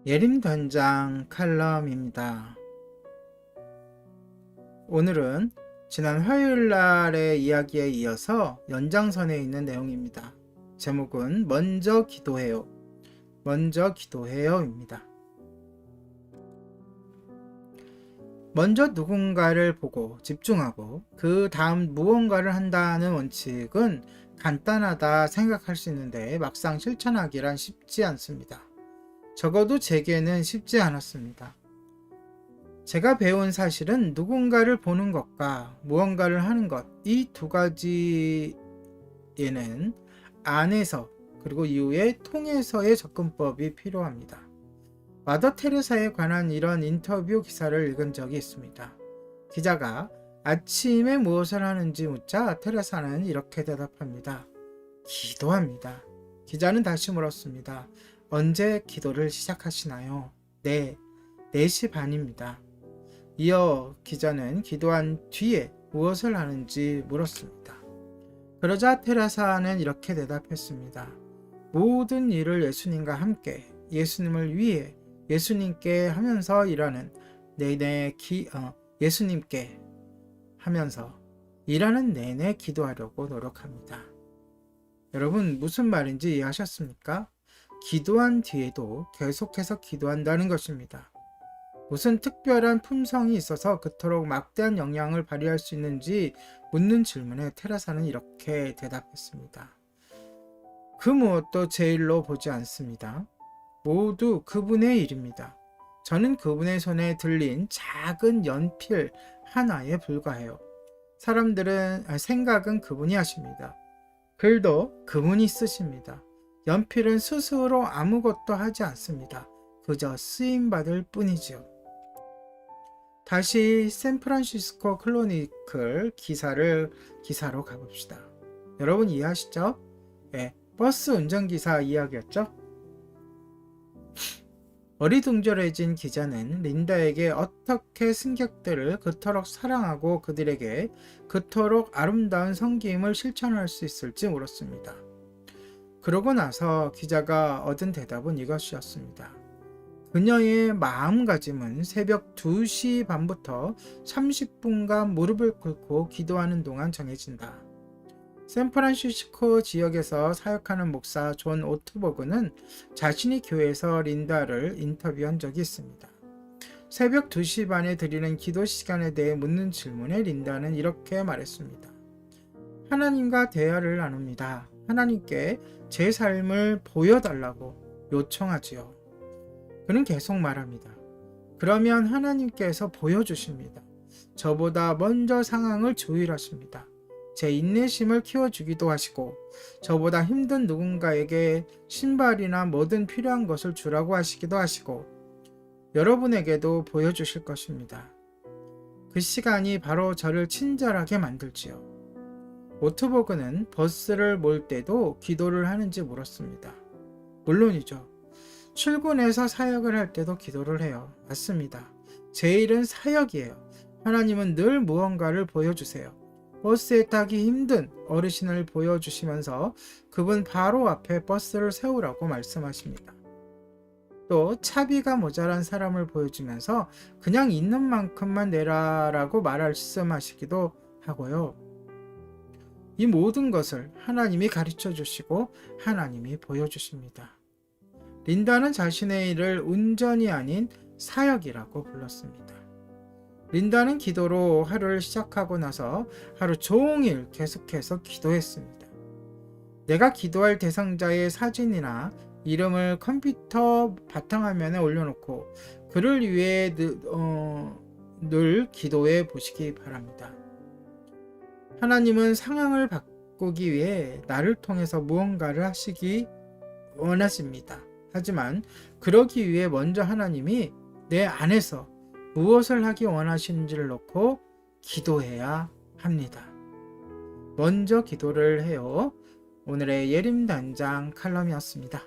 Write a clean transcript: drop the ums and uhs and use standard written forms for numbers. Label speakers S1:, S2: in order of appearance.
S1: 예림단장 칼럼입니다. 오늘은 지난 화요일날의 이야기에 이어서 연장선에 있는 내용입니다. 제목은 먼저 기도해요. 먼저 기도해요입니다. 먼저 누군가를 보고 집중하고 그 다음 무언가를 한다는 원칙은 간단하다 생각할 수 있는데 막상 실천하기란 쉽지 않습니다. 적어도 제게는 쉽지 않았습니다. 제가 배운 사실은 누군가를 보는 것과 무언가를 하는 것, 이 두 가지에는 안에서 그리고 이후에 통해서의 접근법이 필요합니다. 마더 테레사에 관한 이런 인터뷰 기사를 읽은 적이 있습니다. 기자가 아침에 무엇을 하는지 묻자 테레사는 이렇게 대답합니다. 기도합니다. 기자는 다시 물었습니다. 언제 기도를 시작하시나요? 네, 4시 반입니다. 이어 기자는 기도한 뒤에 무엇을 하는지 물었습니다. 그러자 테레사는 이렇게 대답했습니다. 모든 일을 예수님과 함께, 예수님을 위해, 예수님께 하면서 일하는 예수님께 하면서 일하는 내내 기도하려고 노력합니다. 여러분, 무슨 말인지 이해하셨습니까? 기도한 뒤에도 계속해서 기도한다는 것입니다. 무슨 특별한 품성이 있어서 그토록 막대한 영향을 발휘할 수 있는지 묻는 질문에 테레사는 이렇게 대답했습니다. 그 무엇도 제 일로 보지 않습니다. 모두 그분의 일입니다. 저는 그분의 손에 들린 작은 연필 하나에 불과해요. 생각은 그분이 하십니다. 글도 그분이 쓰십니다. 연필은 스스로 아무것도 하지 않습니다. 그저 쓰임받을 뿐이지요. 다시 샌프란시스코 클로니클 기사로 가봅시다. 여러분 이해하시죠? 네, 버스 운전기사 이야기였죠? 어리둥절해진 기자는 린다에게 어떻게 승객들을 그토록 사랑하고 그들에게 그토록 아름다운 섬김을 실천할 수 있을지 물었습니다. 그러고 나서 기자가 얻은 대답은 이것이었습니다. 그녀의 마음가짐은 새벽 2시 반부터 30분간 무릎을 꿇고 기도하는 동안 정해진다. 샌프란시스코 지역에서 사역하는 목사 존 오트버그는 자신이 교회에서 린다를 인터뷰한 적이 있습니다. 새벽 2시 반에 드리는 기도 시간에 대해 묻는 질문에 린다는 이렇게 말했습니다. 하나님과 대화를 나눕니다. 하나님께 제 삶을 보여달라고 요청하지요. 그는 계속 말합니다. 그러면 하나님께서 보여주십니다. 저보다 먼저 상황을 조율하십니다. 제 인내심을 키워주기도 하시고 저보다 힘든 누군가에게 신발이나 뭐든 필요한 것을 주라고 하시기도 하시고 여러분에게도 보여주실 것입니다. 그 시간이 바로 저를 친절하게 만들지요. 오트버그는 버스를 몰 때도 기도를 하는지 물었습니다. 물론이죠. 출근해서 사역을 할 때도 기도를 해요. 맞습니다. 제 일은 사역이에요. 하나님은 늘 무언가를 보여주세요. 버스에 타기 힘든 어르신을 보여주시면서 그분 바로 앞에 버스를 세우라고 말씀하십니다. 또 차비가 모자란 사람을 보여주면서 그냥 있는 만큼만 내라라고 말씀하시기도 하고요. 이 모든 것을 하나님이 가르쳐 주시고 하나님이 보여주십니다. 린다는 자신의 일을 운전이 아닌 사역이라고 불렀습니다. 린다는 기도로 하루를 시작하고 나서 하루 종일 계속해서 기도했습니다. 내가 기도할 대상자의 사진이나 이름을 컴퓨터 바탕화면에 올려놓고 그를 위해 늘 기도해 보시기 바랍니다. 하나님은 상황을 바꾸기 위해 나를 통해서 무언가를 하시기 원하십니다. 하지만 그러기 위해 먼저 하나님이 내 안에서 무엇을 하기 원하시는지를 놓고 기도해야 합니다. 먼저 기도를 해요. 오늘의 예림단장 칼럼이었습니다.